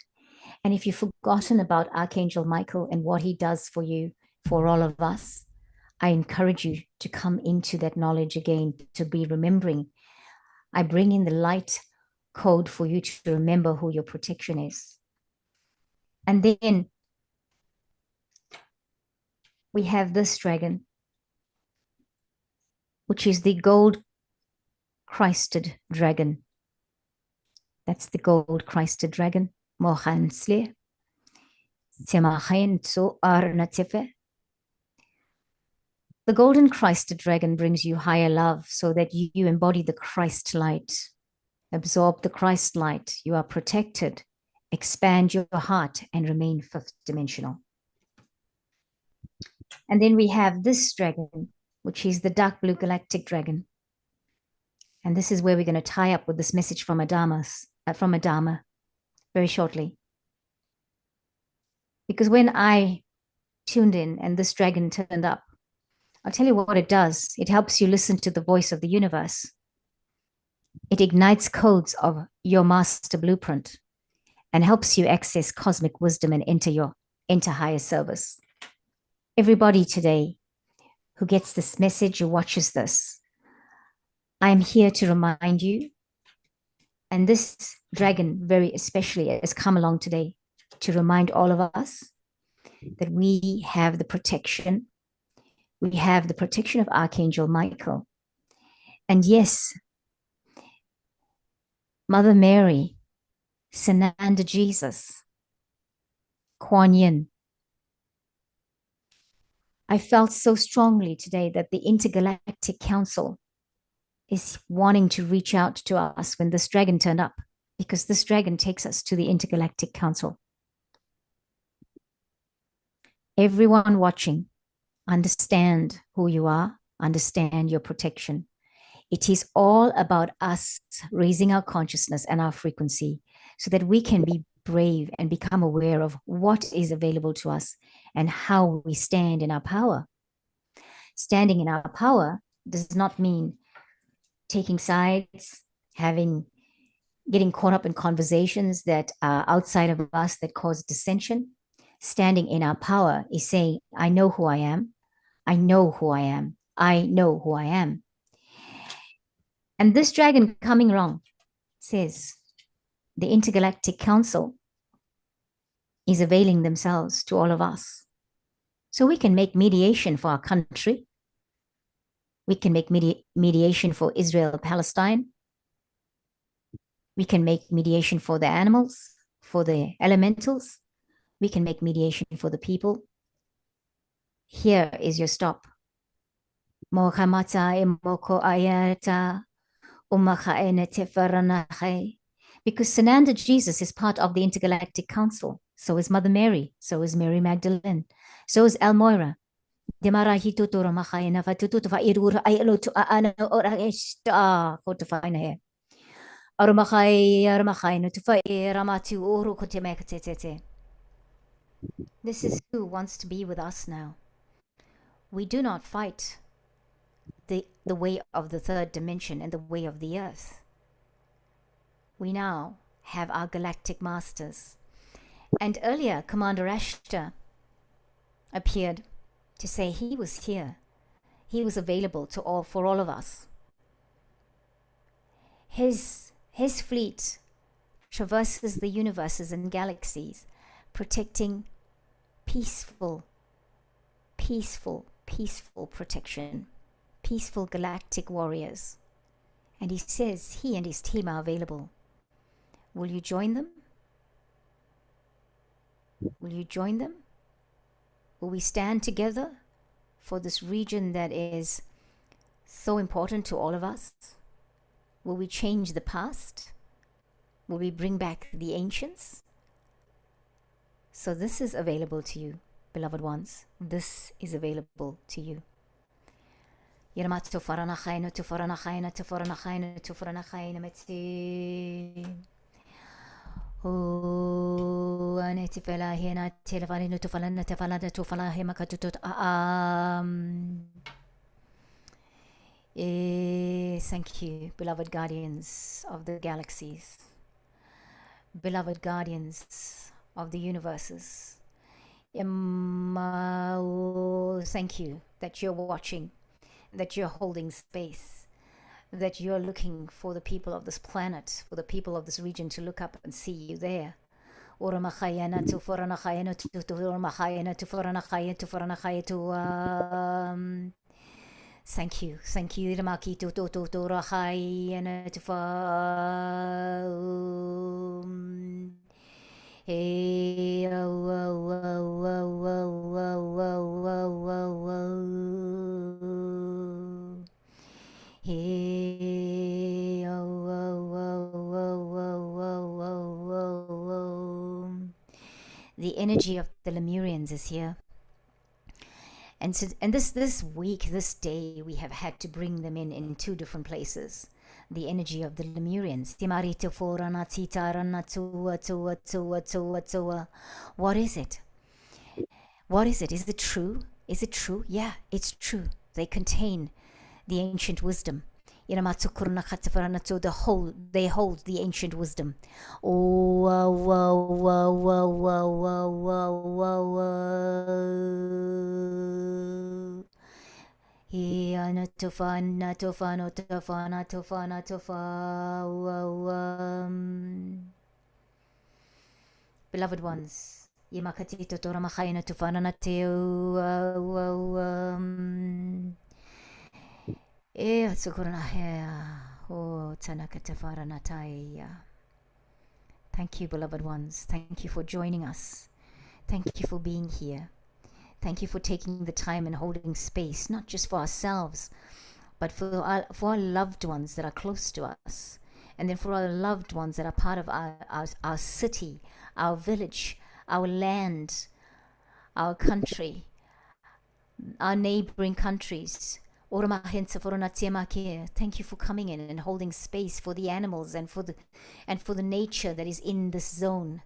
And if you've forgotten about Archangel Michael and what he does for you, for all of us, I encourage you to come into that knowledge again, to be remembering. I bring in the light code for you to remember who your protection is. And then we have this dragon, which is the gold-crested dragon. That's the gold-crested dragon. The golden Christed dragon brings you higher love so that you embody the Christ light. Absorb the Christ light. You are protected. Expand your heart and remain fifth dimensional. And then we have this dragon, which is the dark blue galactic dragon. And this is where we're going to tie up with this message from Adama very shortly. Because when I tuned in and this dragon turned up, I'll tell you what it does. It helps you listen to the voice of the universe. It ignites codes of your master blueprint and helps you access cosmic wisdom and enter higher service. Everybody today who gets this message, who watches this, I am here to remind you, and this dragon very especially has come along today to remind all of us that we have the protection. We have the protection of Archangel Michael. And yes, Mother Mary, Sananda Jesus, Kuan Yin. I felt so strongly today that the Intergalactic Council is wanting to reach out to us when this dragon turned up. because this dragon takes us to the Intergalactic Council. Everyone watching, understand who you are, understand your protection. It is all about us raising our consciousness and our frequency so that we can be brave and become aware of what is available to us and how we stand in our power. Standing in our power does not mean taking sides, getting caught up in conversations that are outside of us that cause dissension. Standing in our power is saying, I know who I am. I know who I am. I know who I am. And this dragon coming along says the Intergalactic Council is availing themselves to all of us. So we can make mediation for our country. We can make mediation for Israel-Palestine. We can make mediation for the animals, for the elementals. We can make mediation for the people. Here is your stop. Because Ananda Jesus is part of the Intergalactic Council. So is Mother Mary. So is Mary Magdalene. So is Elmoira. This is who wants to be with us now. We do not fight the way of the third dimension and the way of the earth. We now have our galactic masters. And earlier, Commander Ashta appeared to say he was here. He was available for all of us. His fleet traverses the universes and galaxies, protecting peaceful protection, peaceful galactic warriors. And he says he and his team are available. Will you join them? Will you join them? Will we stand together for this region that is so important to all of us? Will we change the past? Will we bring back the ancients? So this is available to you, beloved ones. This is available to you. Thank you, beloved guardians of the galaxies, beloved guardians of the universes. Thank you that you're watching, that you're holding space, that you're looking for the people of this planet, for the people of this region to look up and see you there. Thank you. Thank you. The energy of the Lemurians is here. And this week, this day, we have had to bring them in two different places. The energy of the Lemurians. What is it? What is it? Is it true? Is it true? Yeah, it's true. They contain the ancient wisdom. They hold the ancient wisdom. Beloved ones, thank you, beloved ones. Thank you for joining us. Thank you for being here. Thank you for taking the time and holding space, not just for ourselves, but for our loved ones that are close to us, And then for our loved ones that are part of our city, our village, our land, our country, our neighboring countries. Thank you for coming in and holding space for the animals and for the nature that is in this zone.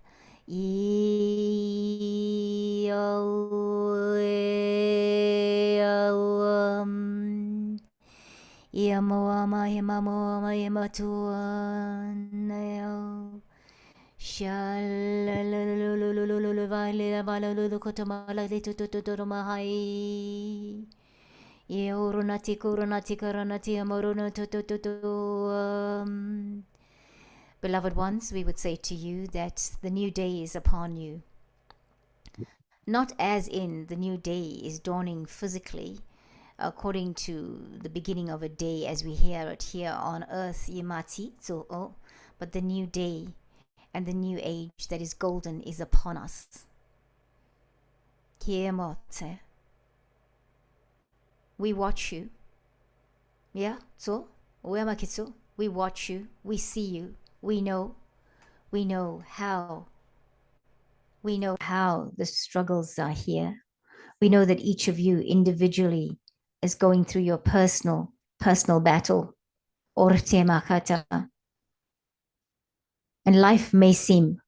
Beloved ones, we would say to you that the new day is upon you. Not as in the new day is dawning physically, according to the beginning of a day as we hear it here on earth, but the new day and the new age that is golden is upon us. We watch you. Yeah, so we watch you, we see you, we know how the struggles are here. We know that each of you individually is going through your personal battle. And life may seem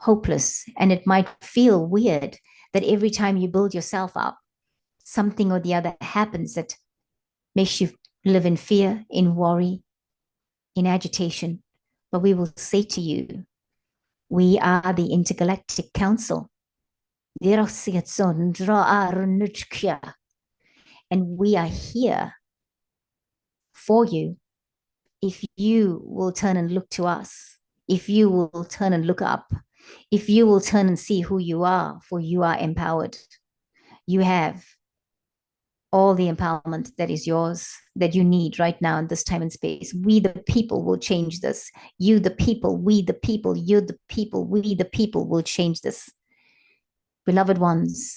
hopeless, and it might feel weird that every time you build yourself up, something or the other happens that makes you live in fear, in worry, in agitation. But we will say to you, we are the Intergalactic Council. And we are here for you if you will turn and look to us, if you will turn and look up, if you will turn and see who you are, for you are empowered. You have all the empowerment that is yours, that you need right now in this time and space. We the people will change this. You the people, we the people, you the people, we the people will change this. Beloved ones,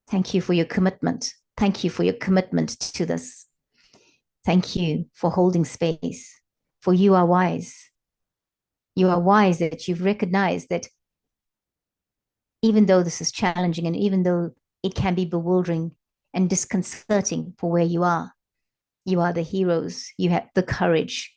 thank you for your commitment. Thank you for your commitment to this. Thank you for holding space, for you are wise. You are wise that you've recognized that even though this is challenging and even though it can be bewildering and disconcerting for where you are the heroes. You have the courage.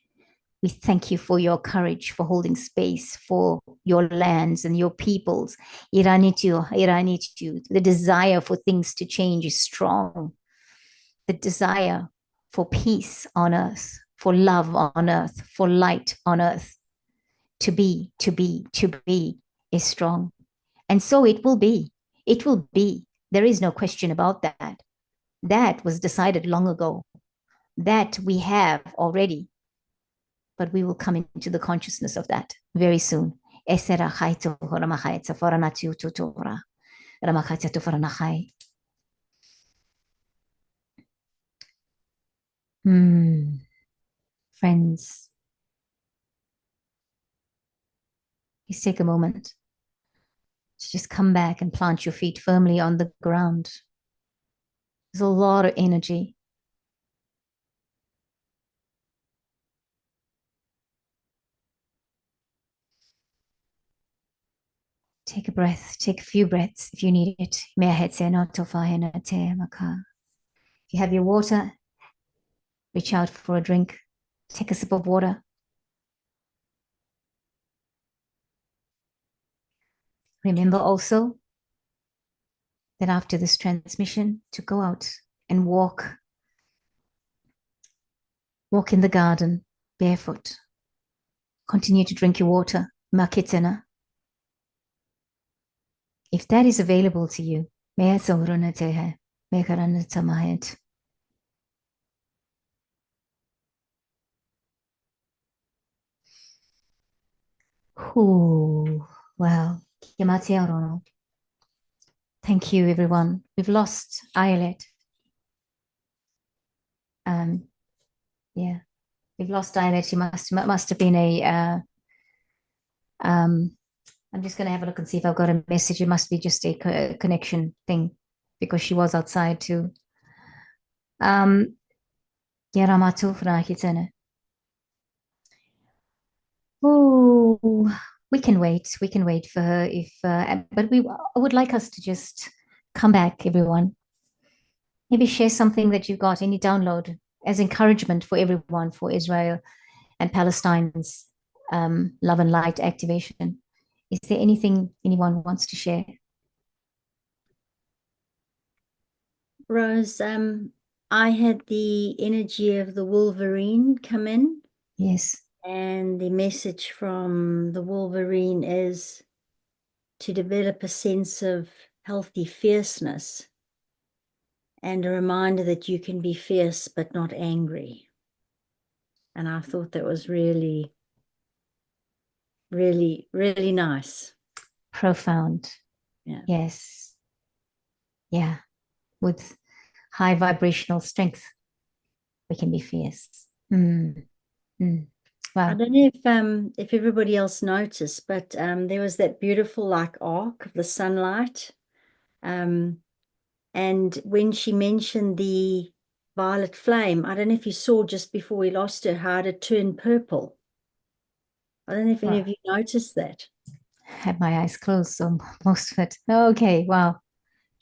We thank you for your courage, for holding space for your lands and your peoples. The desire for things to change is strong. The desire for peace on earth, for love on earth, for light on earth, to be is strong. And so it will be. It will be. There is no question about that. That was decided long ago. That we have already. But we will come into the consciousness of that very soon. Friends, please take a moment to just come back and plant your feet firmly on the ground. There's a lot of energy. Take a breath, take a few breaths if you need it. If you have your water, reach out for a drink. Take a sip of water. Remember also that after this transmission, to go out and walk in the garden barefoot. Continue to drink your water. Makitena. If that is available to you, wow. Thank you, everyone. We've lost Ayelet. Yeah, we've lost Ayelet. She must have been a. I'm just going to have a look and see if I've got a message. It must be just a connection thing because she was outside too. So we can wait. We can wait for her if, but I would like us to just come back, everyone. Maybe share something that you got, any download as encouragement for everyone for Israel and Palestine's love and light activation. Is there anything anyone wants to share? Rose, I had the energy of the Wolverine come in, Yes. and the message from the Wolverine is to develop a sense of healthy fierceness and a reminder that you can be fierce but not angry. And I thought that was really, really, really nice. Profound. Yeah. Yes. Yeah. With high vibrational strength, we can be fierce. Mm. Mm. I Wow. don't know if everybody else noticed, but there was that beautiful like arc of the sunlight. And when she mentioned the violet flame, I don't know if you saw just before we lost her how it turned purple. I don't know if any of you noticed that. Had my eyes closed, so most of it. Okay, wow.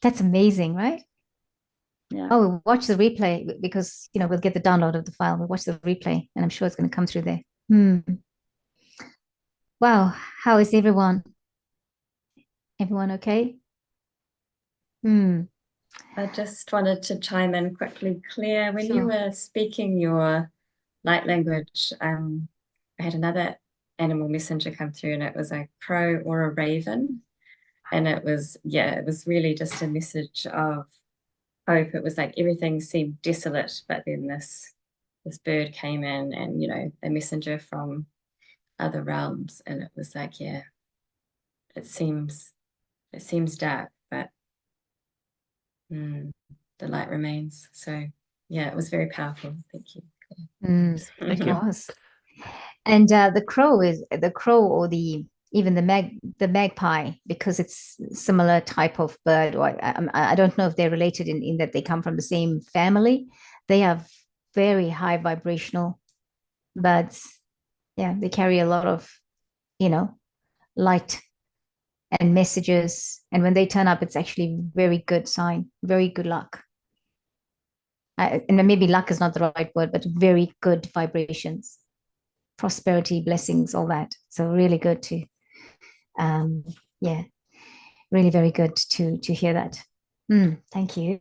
That's amazing, right? Yeah. Oh, watch the replay because we'll get the download of the file. We'll watch the replay, and I'm sure it's going to come through there. Wow, how is everyone? Everyone okay? I just wanted to chime in quickly, Claire. When you Sure. were speaking your light language, I had another animal messenger come through, and it was a crow or a raven. And it was really just a message of hope. It was like everything seemed desolate, but then this bird came in, and a messenger from other realms, and it was like, yeah, it seems dark, but the light remains. So yeah, it was very powerful. Thank you. Thank you. And the crow or even the magpie, because it's similar type of bird, or I don't know if they're related in that they come from the same family. They have very high vibrational birds. Yeah, they carry a lot of light and messages, and when they turn up, it's actually very good sign, very good luck. And maybe luck is not the right word, but very good vibrations, prosperity, blessings, all that. So really good to yeah, really very good to hear that. Thank you.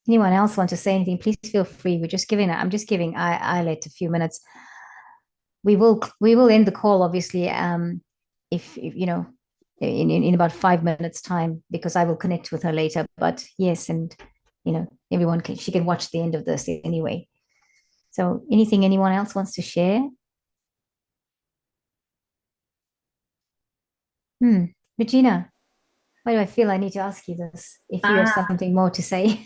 Anyone else want to say anything? Please feel free. I'm just giving Eilert a few minutes. We will end the call, obviously, if in about 5 minutes time, because I will connect with her later. But yes, and everyone she can watch the end of this anyway. So anything anyone else wants to share? Regina, why do I feel I need to ask you this if you have something more to say?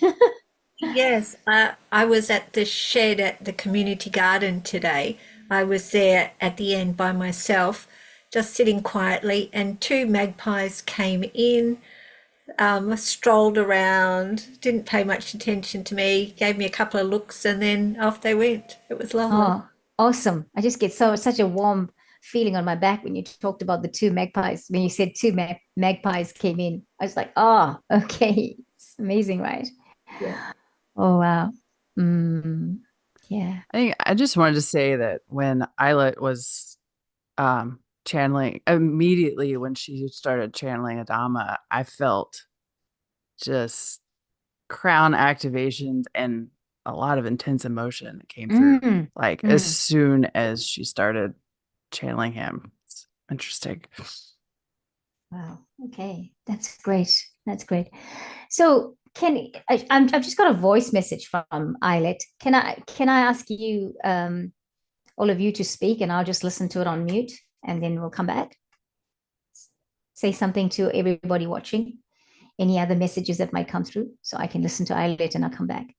Yes, I was at the shed at the community garden today. I was there at the end by myself, just sitting quietly, and two magpies came in, strolled around, didn't pay much attention to me, gave me a couple of looks, and then off they went. It was lovely. Oh, awesome. I just get such a warm feeling on my back when you talked about the two magpies. When you said two magpies came in, I was like, oh, okay. It's amazing, right? Yeah. Oh, wow. Yeah. I think I just wanted to say that when Eilert was channeling, immediately when she started channeling Adama, I felt just crown activations and a lot of intense emotion that came through. Like as soon as she started channeling him. It's interesting. Wow. Okay. That's great. That's great. So I've just got a voice message from Eilert. Can I ask you all of you to speak, and I'll just listen to it on mute, and then we'll come back. Say something to everybody watching. Any other messages that might come through, so I can listen to Eilert and I'll come back.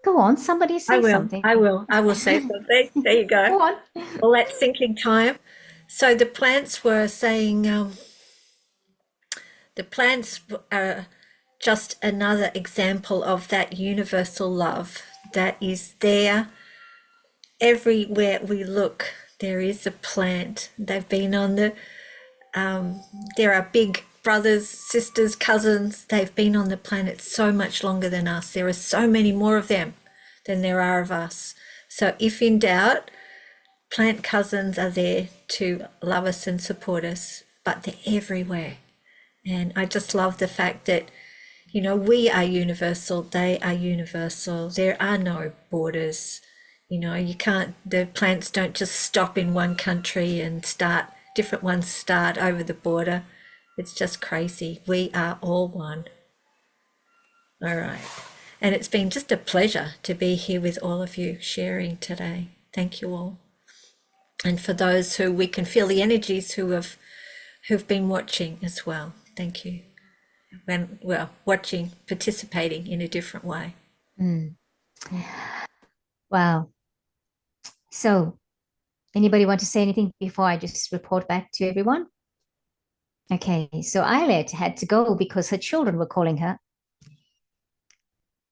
Go on, somebody say something. I will say something. There you go. Go on. All that thinking time. So the plants were saying, the plants are just another example of that universal love that is there. Everywhere we look, there is a plant. They've been on the, there are big brothers, sisters, cousins. They've been on the planet so much longer than us. There are so many more of them than there are of us. So if in doubt, plant cousins are there to love us and support us, but they're everywhere. And I just love the fact that, you know, we are universal, they are universal. There are no borders. You know, you can't, the plants don't just stop in one country and start, different ones start over the border. It's just crazy. We are all one. All right. And it's been just a pleasure to be here with all of you sharing today. Thank you all. And for those who we can feel the energies who've been watching as well. Thank you. When, well, watching, participating in a different way. Wow. So, anybody want to say anything before I just report back to everyone? Okay, so Eilert had to go because her children were calling her.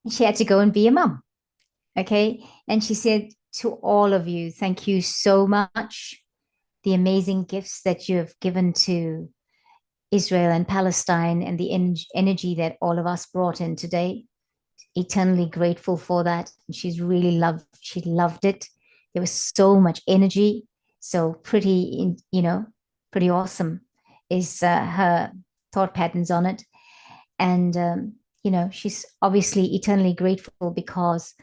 She had to go and be a mum. Okay, and she said to all of you, thank you so much. The amazing gifts that you have given to Israel and Palestine and the energy that all of us brought in today. Eternally grateful for that. She loved it. There was so much energy. So pretty, you know, pretty awesome is her thought patterns on it. And, you know, she's obviously eternally grateful because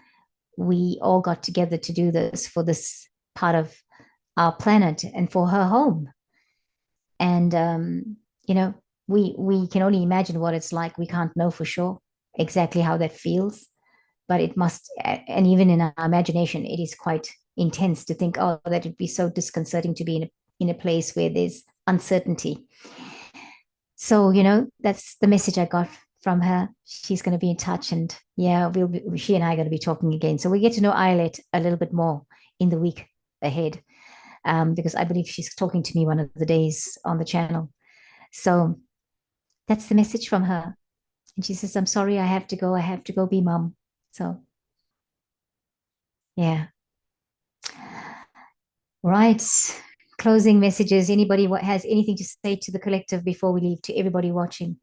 we all got together to do this for this part of our planet and for her home. And, you know, we can only imagine what it's like. We can't know for sure exactly how that feels, but it must, and even in our imagination, it is quite intense to think, oh, that it'd be so disconcerting to be in a place where there's uncertainty. So, you know, that's the message I got from her. She's going to be in touch, and yeah, she and I are going to be talking again. So we get to know Eilert a little bit more in the week ahead, because I believe she's talking to me one of the days on the channel. So that's the message from her. And she says, I'm sorry, I have to go be mum. So, yeah. Right. Closing messages. Anybody has anything to say to the collective before we leave, to everybody watching?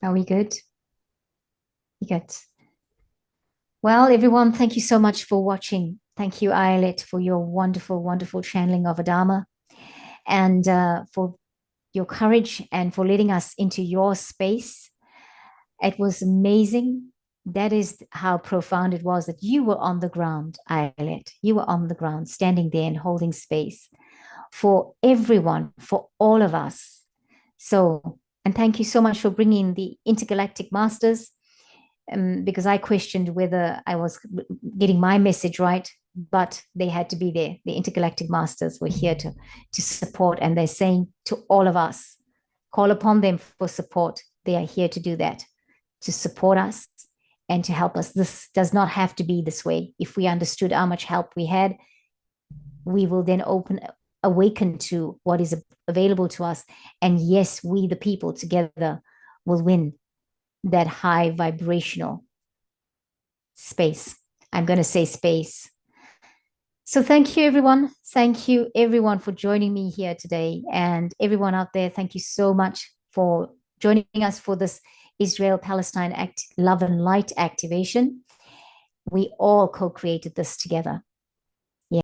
Are we good? We good. Well, everyone, thank you so much for watching. Thank you, Eilert, for your wonderful, wonderful channeling of Adama, and for your courage and for letting us into your space. It was amazing. That is how profound it was that you were on the ground, Eilert. You were on the ground, standing there and holding space for everyone, for all of us. So, and thank you so much for bringing the Intergalactic Masters, because I questioned whether I was getting my message right, but they had to be there. The Intergalactic Masters were here to support, and they're saying to all of us, call upon them for support. They are here to do that, to support us and to help us. This does not have to be this way. If we understood how much help we had, we will then awaken to what is available to us. And yes, we, the people together, will win that high vibrational space. I'm going to say space. So thank you, everyone. Thank you, everyone, for joining me here today. And everyone out there, thank you so much for joining us for this Israel-Palestine Love and Light activation. We all co-created this together.